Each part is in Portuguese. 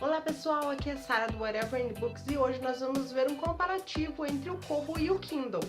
Olá pessoal, aqui é a Sara do Whatever in Books e hoje nós vamos ver um comparativo entre o Kobo e o Kindle.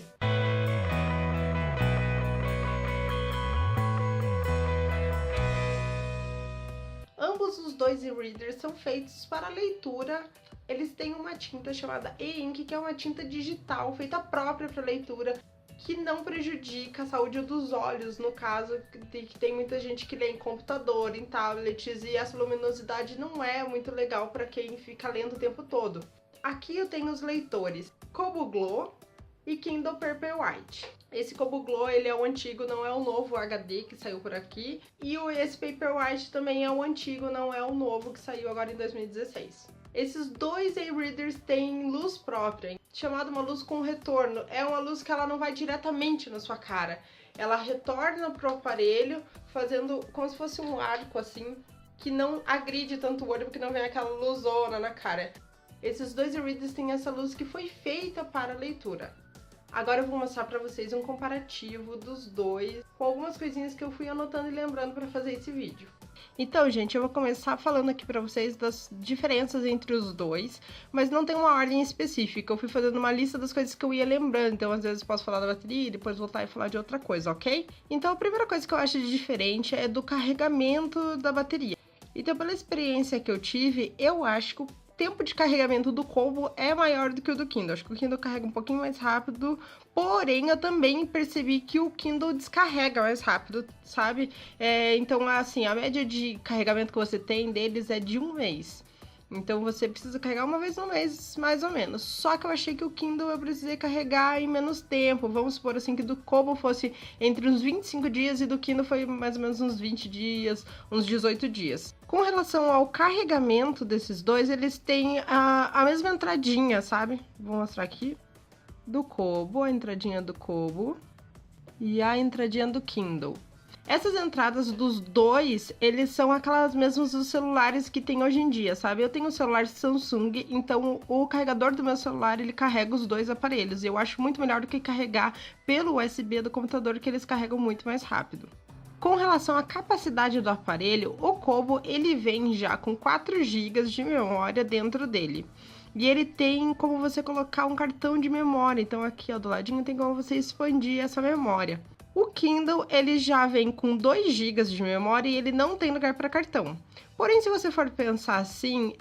Ambos os dois e-readers são feitos para leitura. Eles têm uma tinta chamada e-ink, que é uma tinta digital feita própria para leitura, que não prejudica a saúde dos olhos, no caso que tem muita gente que lê em computador, em tablets, e essa luminosidade não é muito legal para quem fica lendo o tempo todo. Aqui eu tenho os leitores Kobo Glow e Kindle Paperwhite. Esse Kobo Glow, ele é o antigo, não é o novo HD que saiu por aqui. E esse Paperwhite também é o antigo, não é o novo que saiu agora em 2016. Esses dois e-readers têm luz própria, chamada uma luz com retorno. É uma luz que ela não vai diretamente na sua cara. Ela retorna pro aparelho, fazendo como se fosse um arco assim, que não agride tanto o olho, porque não vem aquela luzona na cara. Esses dois e-readers têm essa luz que foi feita para leitura. Agora eu vou mostrar pra vocês um comparativo dos dois, com algumas coisinhas que eu fui anotando e lembrando pra fazer esse vídeo. Então, gente, eu vou começar falando aqui pra vocês das diferenças entre os dois, mas não tem uma ordem específica. Eu fui fazendo uma lista das coisas que eu ia lembrando, então às vezes eu posso falar da bateria e depois voltar e falar de outra coisa, ok? Então a primeira coisa que eu acho de diferente é do carregamento da bateria. Então, pela experiência que eu tive, eu acho que o tempo de carregamento do Kobo é maior do que o do Kindle. Acho que o Kindle carrega um pouquinho mais rápido, porém eu também percebi que o Kindle descarrega mais rápido, sabe? Então, assim, a média de carregamento que você tem deles é de 1 mês. Então você precisa carregar uma vez no mês, mais ou menos. Só que eu achei que o Kindle eu precisei carregar em menos tempo. Vamos supor assim que do Kobo fosse entre uns 25 dias e do Kindle foi mais ou menos uns 20 dias, uns 18 dias. Com relação ao carregamento desses dois, eles têm a mesma entradinha, sabe? Vou mostrar aqui. Do Kobo, a entradinha do Kobo e a entradinha do Kindle. Essas entradas dos dois, eles são aquelas mesmas dos celulares que tem hoje em dia, sabe? Eu tenho um celular Samsung, então o carregador do meu celular, ele carrega os dois aparelhos. E eu acho muito melhor do que carregar pelo USB do computador, que eles carregam muito mais rápido. Com relação à capacidade do aparelho, o Kobo, ele vem já com 4 GB de memória dentro dele. E ele tem como você colocar um cartão de memória, então aqui ó, do ladinho tem como você expandir essa memória. O Kindle, ele já vem com 2 GB de memória e ele não tem lugar para cartão. Porém, se você for pensar assim,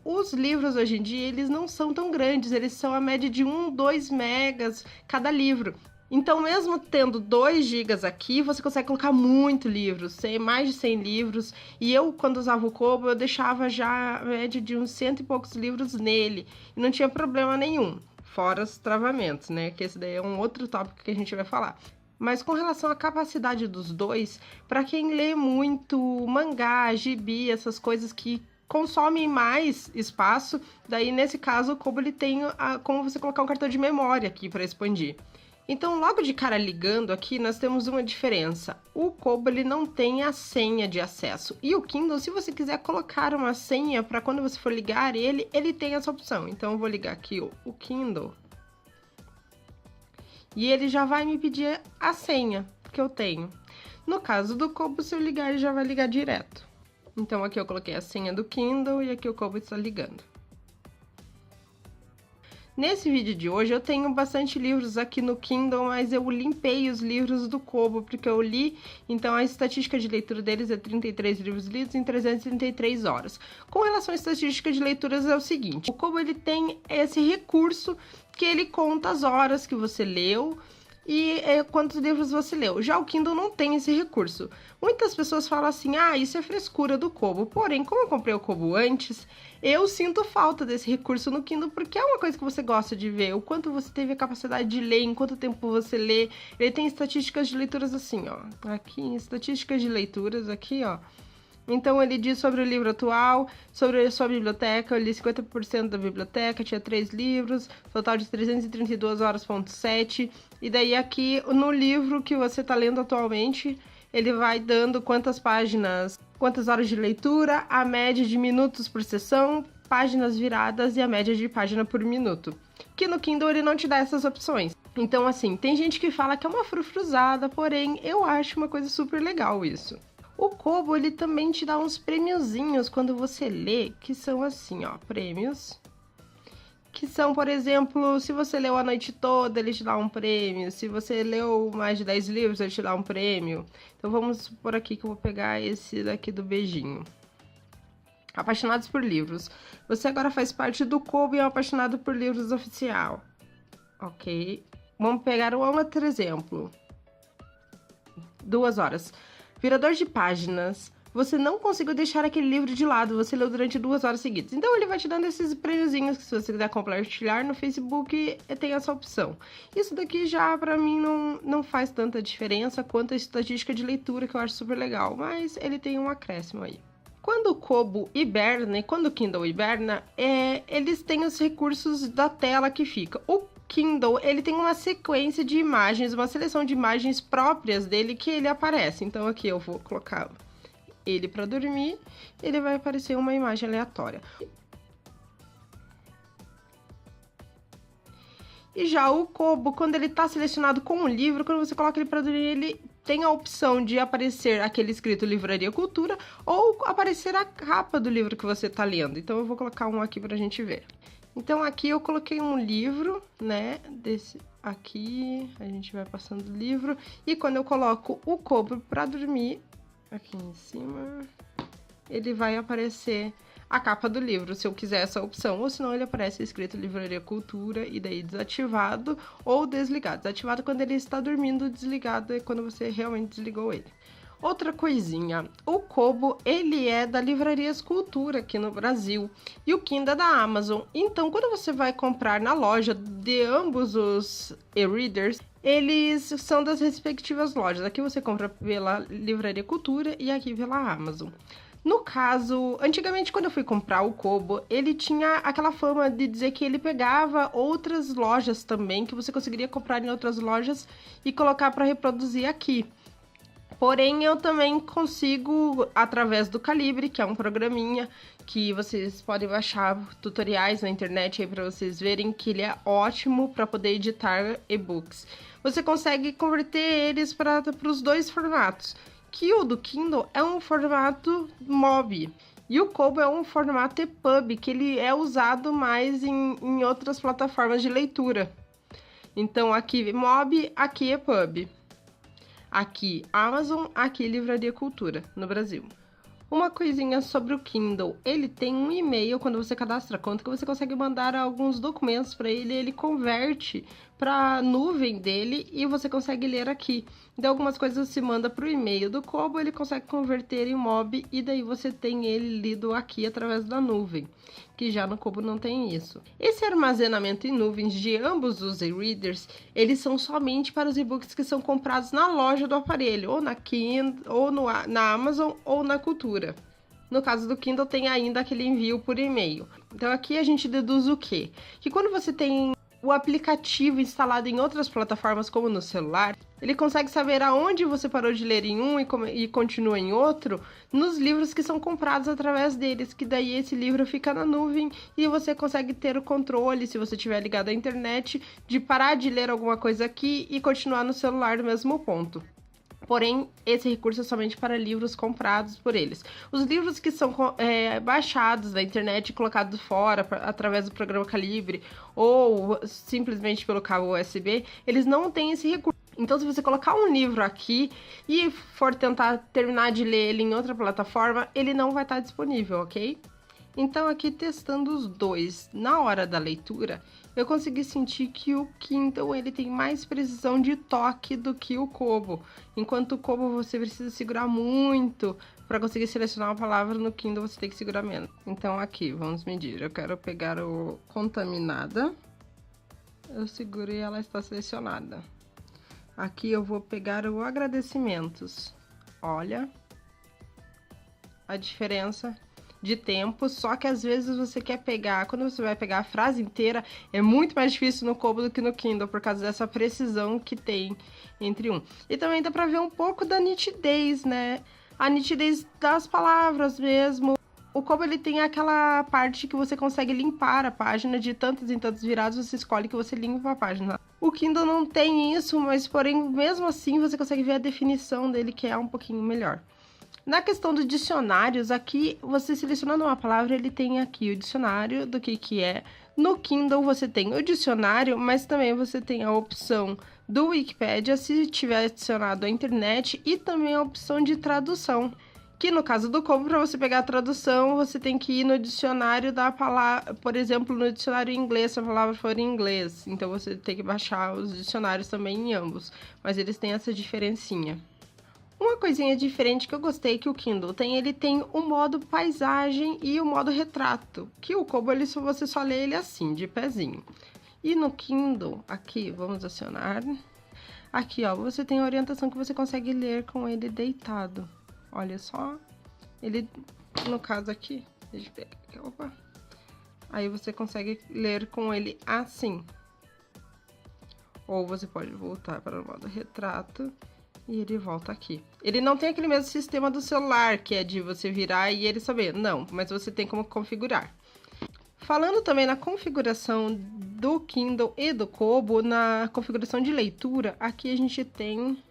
os livros hoje em dia, eles não são tão grandes, eles são a média de 1, 2 megas cada livro. Então, mesmo tendo 2 GB aqui, você consegue colocar muito livros, mais de 100 livros. E eu, quando usava o Kobo, eu deixava já a média de uns 100 e poucos livros nele. E não tinha problema nenhum, fora os travamentos, né? Que esse daí é um outro tópico que a gente vai falar. Mas com relação à capacidade dos dois, para quem lê muito mangá, gibi, essas coisas que consomem mais espaço, daí nesse caso o Kobo ele tem como você colocar um cartão de memória aqui para expandir. Então, logo de cara ligando aqui, nós temos uma diferença. O Kobo ele não tem a senha de acesso. E o Kindle, se você quiser colocar uma senha para quando você for ligar ele tem essa opção. Então, eu vou ligar aqui o Kindle. E ele já vai me pedir a senha que eu tenho. No caso do Kobo, se eu ligar, ele já vai ligar direto. Então, aqui eu coloquei a senha do Kindle e aqui o Kobo está ligando. Nesse vídeo de hoje, eu tenho bastante livros aqui no Kindle, mas eu limpei os livros do Kobo, porque eu li, então a estatística de leitura deles é 33 livros lidos em 333 horas. Com relação à estatística de leituras, é o seguinte, o Kobo ele tem esse recurso que ele conta as horas que você leu e quantos livros você leu. Já o Kindle não tem esse recurso. Muitas pessoas falam assim, isso é frescura do Kobo. Porém, como eu comprei o Kobo antes, eu sinto falta desse recurso no Kindle, porque é uma coisa que você gosta de ver, o quanto você teve a capacidade de ler, em quanto tempo você lê. Ele tem estatísticas de leituras assim, ó. Aqui, estatísticas de leituras, aqui, ó. Então, ele diz sobre o livro atual, sobre a sua biblioteca, eu li 50% da biblioteca, tinha 3 livros, total de 332 horas,7. E daí aqui, no livro que você está lendo atualmente, ele vai dando quantas páginas, quantas horas de leitura, a média de minutos por sessão, páginas viradas e a média de página por minuto. Que no Kindle ele não te dá essas opções. Então, assim, tem gente que fala que é uma frufruzada, porém, eu acho uma coisa super legal isso. O Kobo, ele também te dá uns prêmiozinhos quando você lê, que são assim, ó, prêmios. Que são, por exemplo, se você leu a noite toda, ele te dá um prêmio. Se você leu mais de 10 livros, ele te dá um prêmio. Então vamos por aqui que eu vou pegar esse daqui do beijinho. Apaixonados por livros. Você agora faz parte do Kobo e é um apaixonado por livros oficial. Ok. Vamos pegar um outro exemplo. 2 horas. Virador de páginas. Você não conseguiu deixar aquele livro de lado, você leu durante 2 horas seguidas. Então ele vai te dando esses prêmiozinhos que se você quiser compartilhar no Facebook, tem essa opção. Isso daqui já pra mim não faz tanta diferença quanto a estatística de leitura, que eu acho super legal, mas ele tem um acréscimo aí. Quando o Kobo hiberna e quando o Kindle hiberna, eles têm os recursos da tela que fica. O Kindle, ele tem uma sequência de imagens, uma seleção de imagens próprias dele que ele aparece. Então aqui eu vou colocar ele para dormir, ele vai aparecer uma imagem aleatória. E já o Kobo, quando ele está selecionado com um livro, quando você coloca ele para dormir, ele tem a opção de aparecer aquele escrito Livraria Cultura ou aparecer a capa do livro que você está lendo. Então eu vou colocar um aqui para a gente ver. Então aqui eu coloquei um livro, né, desse aqui, a gente vai passando o livro, e quando eu coloco o Kobo para dormir, aqui em cima, ele vai aparecer a capa do livro, se eu quiser essa opção, ou senão ele aparece escrito Livraria Cultura e daí desativado ou desligado. Desativado quando ele está dormindo, desligado é quando você realmente desligou ele. Outra coisinha, o Kobo, ele é da Livrarias Cultura aqui no Brasil e o Kindle é da Amazon. Então, quando você vai comprar na loja de ambos os e-readers, eles são das respectivas lojas. Aqui você compra pela Livraria Cultura e aqui pela Amazon. No caso, antigamente quando eu fui comprar o Kobo, ele tinha aquela fama de dizer que ele pegava outras lojas também, que você conseguiria comprar em outras lojas e colocar para reproduzir aqui. Porém, eu também consigo, através do Calibre, que é um programinha que vocês podem baixar tutoriais na internet aí para vocês verem que ele é ótimo para poder editar e-books. Você consegue converter eles para os dois formatos, que o do Kindle é um formato MOBI e o Kobo é um formato EPUB, que ele é usado mais em outras plataformas de leitura. Então, aqui MOBI, aqui EPUB. Aqui Amazon, aqui Livraria Cultura, no Brasil. Uma coisinha sobre o Kindle, ele tem um e-mail quando você cadastra a conta que você consegue mandar alguns documentos para ele converte para a nuvem dele e você consegue ler aqui. Então algumas coisas você manda para o e-mail do Kobo, ele consegue converter em MOB e daí você tem ele lido aqui através da nuvem, que já no Kobo não tem isso. Esse armazenamento em nuvens de ambos os e-readers, eles são somente para os e-books que são comprados na loja do aparelho, ou na Kindle, ou na Amazon, ou na Cultura. No caso do Kindle, tem ainda aquele envio por e-mail. Então aqui a gente deduz o quê? Que quando você tem o aplicativo instalado em outras plataformas, como no celular, ele consegue saber aonde você parou de ler em um e continua em outro, nos livros que são comprados através deles, que daí esse livro fica na nuvem e você consegue ter o controle, se você estiver ligado à internet, de parar de ler alguma coisa aqui e continuar no celular no mesmo ponto. Porém, esse recurso é somente para livros comprados por eles. Os livros que são baixados da internet e colocados fora através do programa Calibre ou simplesmente pelo cabo USB, eles não têm esse recurso. Então, se você colocar um livro aqui e for tentar terminar de ler ele em outra plataforma, ele não vai estar disponível, ok? Então, aqui testando os dois, na hora da leitura, eu consegui sentir que o Kindle ele tem mais precisão de toque do que o Kobo. Enquanto o Kobo você precisa segurar muito para conseguir selecionar uma palavra, no Kindle você tem que segurar menos. Então, aqui, vamos medir. Eu quero pegar o contaminada. Eu seguro e ela está selecionada. Aqui eu vou pegar o agradecimentos. Olha a diferença de tempo, só que às vezes você quer pegar, quando você vai pegar a frase inteira, é muito mais difícil no Kobo do que no Kindle, por causa dessa precisão que tem entre um. E também dá pra ver um pouco da nitidez, né? A nitidez das palavras mesmo. O Kobo, ele tem aquela parte que você consegue limpar a página, de tantos em tantos virados, você escolhe que você limpa a página. O Kindle não tem isso, mas porém, mesmo assim, você consegue ver a definição dele, que é um pouquinho melhor. Na questão dos dicionários, aqui, você selecionando uma palavra, ele tem aqui o dicionário do que é. No Kindle, você tem o dicionário, mas também você tem a opção do Wikipedia, se tiver adicionado a internet, e também a opção de tradução. Que no caso do Kobo, para você pegar a tradução, você tem que ir no dicionário da palavra, por exemplo, no dicionário em inglês, se a palavra for em inglês. Então, você tem que baixar os dicionários também em ambos, mas eles têm essa diferencinha. Uma coisinha diferente que eu gostei que o Kindle tem, ele tem o modo paisagem e o modo retrato, que o Kobo você só lê ele assim, de pezinho. E no Kindle, aqui, vamos acionar, aqui ó, você tem a orientação que você consegue ler com ele deitado. Olha só, ele, no caso aqui, deixa eu pegar aqui, opa. Aí você consegue ler com ele assim. Ou você pode voltar para o modo retrato. E ele volta aqui. Ele não tem aquele mesmo sistema do celular, que é de você virar e ele saber. Não, mas você tem como configurar. Falando também na configuração do Kindle e do Kobo, na configuração de leitura, aqui a gente tem...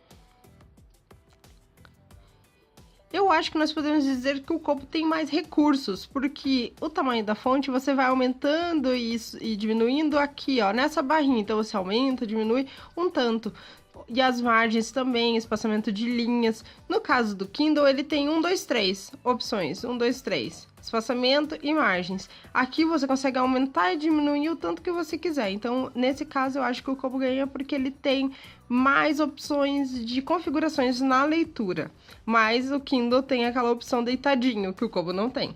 Eu acho que nós podemos dizer que o Kobo tem mais recursos, porque o tamanho da fonte você vai aumentando e diminuindo aqui, ó, nessa barrinha. Então você aumenta, diminui um tanto. E as margens também, espaçamento de linhas. No caso do Kindle, ele tem 1, 2, 3 opções. 1, 2, 3. Espaçamento e margens. Aqui você consegue aumentar e diminuir o tanto que você quiser. Então, nesse caso, eu acho que o Kobo ganha porque ele tem mais opções de configurações na leitura. Mas o Kindle tem aquela opção deitadinho, que o Kobo não tem.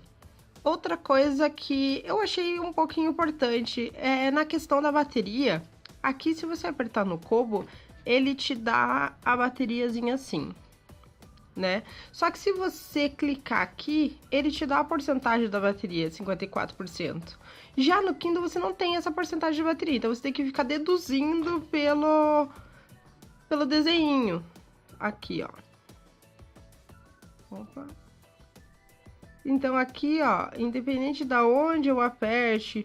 Outra coisa que eu achei um pouquinho importante é na questão da bateria. Aqui, se você apertar no Kobo, ele te dá a bateriazinha assim, né? Só que se você clicar aqui, ele te dá a porcentagem da bateria, 54%. Já no Kindle você não tem essa porcentagem de bateria, então você tem que ficar deduzindo pelo desenho. Aqui, ó. Opa. Então aqui, ó, independente da onde eu aperte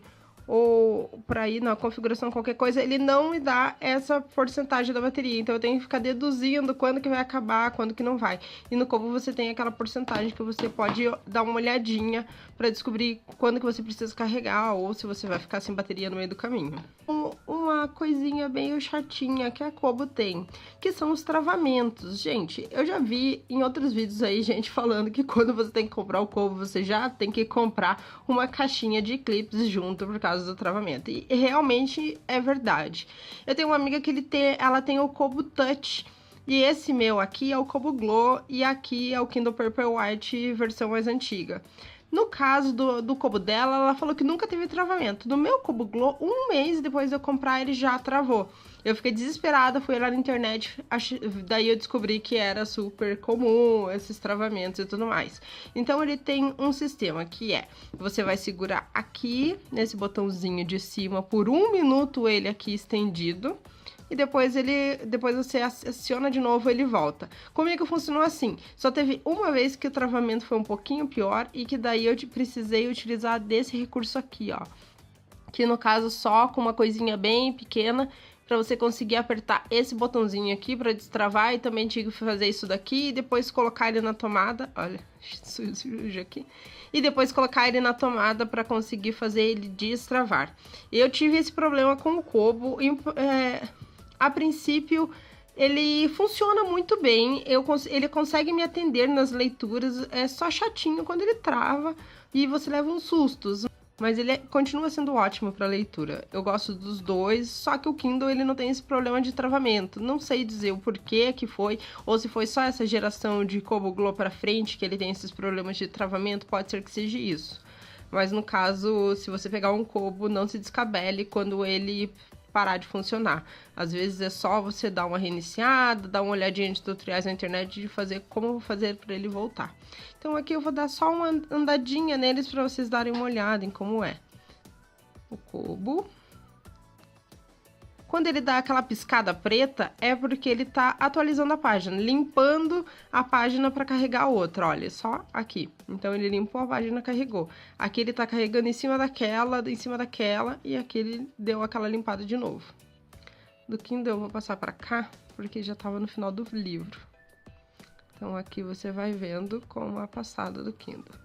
ou para ir na configuração qualquer coisa, ele não me dá essa porcentagem da bateria. Então eu tenho que ficar deduzindo quando que vai acabar, quando que não vai. E no Kobo você tem aquela porcentagem que você pode dar uma olhadinha para descobrir quando que você precisa carregar ou se você vai ficar sem bateria no meio do caminho. Uma coisinha bem chatinha que a Kobo tem, que são os travamentos. Gente, eu já vi em outros vídeos aí gente falando que quando você tem que comprar o Kobo, você já tem que comprar uma caixinha de clips junto por causa do travamento. E realmente é verdade. Eu tenho uma amiga que ela tem o Kobo Touch. E esse meu aqui é o Kobo Glow e aqui é o Kindle Paperwhite versão mais antiga. No caso do Kobo dela, ela falou que nunca teve travamento. No meu Kobo Glow, 1 mês depois de eu comprar, ele já travou. Eu fiquei desesperada, fui lá na internet, daí eu descobri que era super comum esses travamentos e tudo mais. Então ele tem um sistema que é, você vai segurar aqui, nesse botãozinho de cima, por 1 minuto ele aqui estendido. E depois você aciona de novo, ele volta. Comigo funcionou assim, só teve uma vez que o travamento foi um pouquinho pior e que daí eu precisei utilizar desse recurso aqui, ó. Que no caso só com uma coisinha bem pequena para você conseguir apertar esse botãozinho aqui para destravar e também tive que fazer isso daqui e depois colocar ele na tomada, olha, sujo aqui. E depois colocar ele na tomada para conseguir fazer ele destravar. Eu tive esse problema com o Kobo e a princípio, ele funciona muito bem, ele consegue me atender nas leituras, é só chatinho quando ele trava e você leva uns sustos. Mas ele continua sendo ótimo para leitura. Eu gosto dos dois, só que o Kindle ele não tem esse problema de travamento. Não sei dizer o porquê que foi, ou se foi só essa geração de Kobo Glow para frente que ele tem esses problemas de travamento, pode ser que seja isso. Mas no caso, se você pegar um Kobo, não se descabele quando ele parar de funcionar. Às vezes é só você dar uma reiniciada, dar uma olhadinha de tutoriais na internet de fazer como fazer para ele voltar. Então aqui eu vou dar só uma andadinha neles para vocês darem uma olhada em como é. O Kobo. Quando ele dá aquela piscada preta, é porque ele tá atualizando a página, limpando a página para carregar outra, olha, só aqui. Então, ele limpou a página e carregou. Aqui ele tá carregando em cima daquela, e aqui ele deu aquela limpada de novo. Do Kindle eu vou passar para cá, porque já tava no final do livro. Então aqui você vai vendo como a passada do Kindle.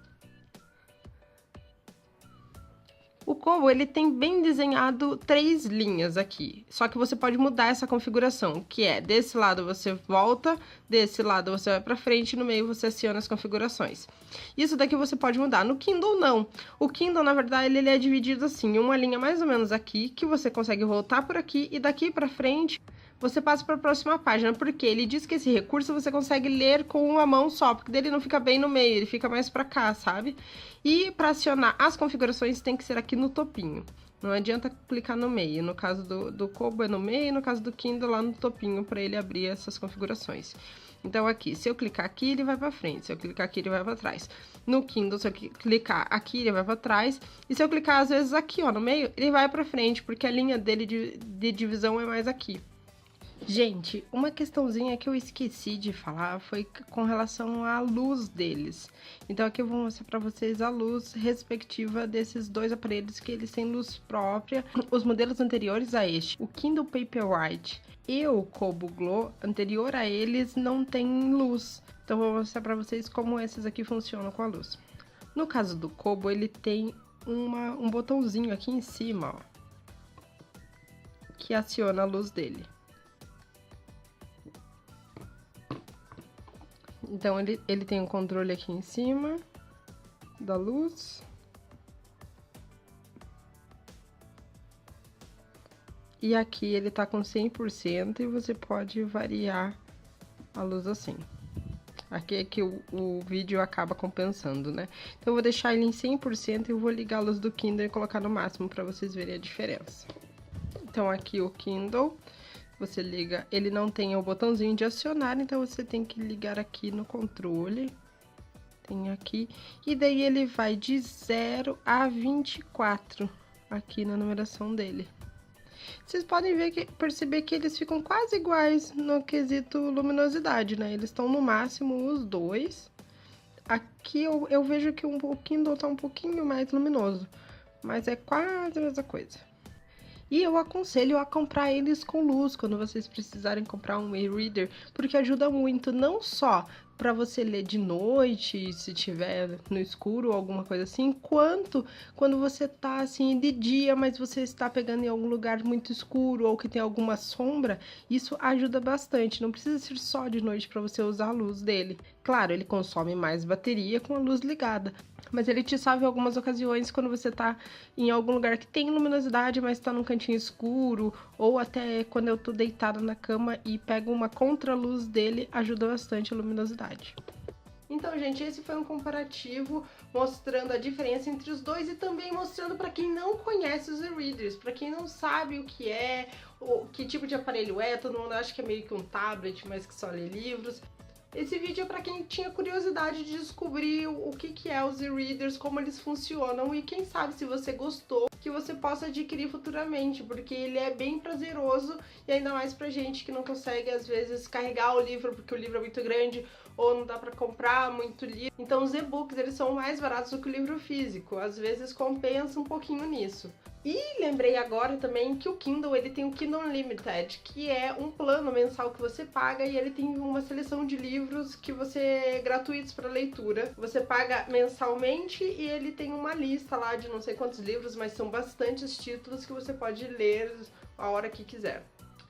O Kobo, ele tem bem desenhado 3 linhas aqui, só que você pode mudar essa configuração, que é desse lado você volta, desse lado você vai para frente, no meio você aciona as configurações. Isso daqui você pode mudar, no Kindle não. O Kindle, na verdade, ele é dividido assim, uma linha mais ou menos aqui, que você consegue voltar por aqui e daqui para frente você passa para a próxima página, porque ele diz que esse recurso você consegue ler com uma mão só, porque dele não fica bem no meio, ele fica mais para cá, sabe? E para acionar as configurações tem que ser aqui no topinho. Não adianta clicar no meio. No caso do Kobo é no meio, no caso do Kindle lá no topinho para ele abrir essas configurações. Então aqui, se eu clicar aqui, ele vai para frente. Se eu clicar aqui, ele vai para trás. No Kindle, se eu clicar aqui, ele vai para trás. E se eu clicar às vezes aqui, ó, no meio, ele vai para frente, porque a linha dele de divisão é mais aqui. Gente, uma questãozinha que eu esqueci de falar foi com relação à luz deles. Então aqui eu vou mostrar para vocês a luz respectiva desses 2 aparelhos que eles têm luz própria. Os modelos anteriores a este, o Kindle Paperwhite e o Kobo Glow, anterior a eles, não tem luz. Então eu vou mostrar para vocês como esses aqui funcionam com a luz. No caso do Kobo, ele tem um botãozinho aqui em cima, ó, que aciona a luz dele. Então, ele tem um controle aqui em cima da luz. E aqui ele tá com 100% e você pode variar a luz assim. Aqui é que o vídeo acaba compensando, né? Então, eu vou deixar ele em 100% e eu vou ligar a luz do Kindle e colocar no máximo para vocês verem a diferença. Então, aqui o Kindle... Você liga, ele não tem o botãozinho de acionar, então você tem que ligar aqui no controle. Tem aqui. E daí ele vai de 0 a 24 aqui na numeração dele. Vocês podem perceber que eles ficam quase iguais no quesito luminosidade, né? Eles estão no máximo os 2. Aqui eu vejo que o Kindle tá um pouquinho mais luminoso, mas é quase a mesma coisa. E eu aconselho a comprar eles com luz quando vocês precisarem comprar um e-reader, porque ajuda muito, não só para você ler de noite, se tiver no escuro ou alguma coisa assim, quanto quando você tá assim de dia, mas você está pegando em algum lugar muito escuro ou que tem alguma sombra, isso ajuda bastante. Não precisa ser só de noite para você usar a luz dele. Claro, ele consome mais bateria com a luz ligada, mas ele te salva em algumas ocasiões quando você tá em algum lugar que tem luminosidade, mas tá num cantinho escuro, ou até quando eu tô deitada na cama e pego uma contraluz dele, ajuda bastante a luminosidade. Então, gente, esse foi um comparativo mostrando a diferença entre os dois e também mostrando para quem não conhece os e-readers, para quem não sabe o que é, que tipo de aparelho é, todo mundo acha que é meio que um tablet, mas que só lê livros. Esse vídeo é para quem tinha curiosidade de descobrir o que é os e-readers, como eles funcionam e quem sabe se você gostou, que você possa adquirir futuramente, porque ele é bem prazeroso e ainda mais pra gente que não consegue às vezes carregar o livro porque o livro é muito grande ou não dá pra comprar muito livro. Então os e-books eles são mais baratos do que o livro físico, às vezes compensa um pouquinho nisso. E lembrei agora também que o Kindle, ele tem o Kindle Unlimited, que é um plano mensal que você paga e ele tem uma seleção de livros que você gratuitos para leitura. Você paga mensalmente e ele tem uma lista lá de não sei quantos livros, mas são bastantes títulos que você pode ler a hora que quiser.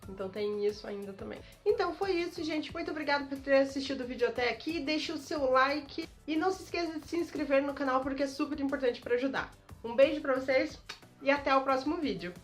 Então tem isso ainda também. Então foi isso, gente. Muito obrigada por ter assistido o vídeo até aqui. Deixe o seu like e não se esqueça de se inscrever no canal porque é super importante para ajudar. Um beijo para vocês e até o próximo vídeo.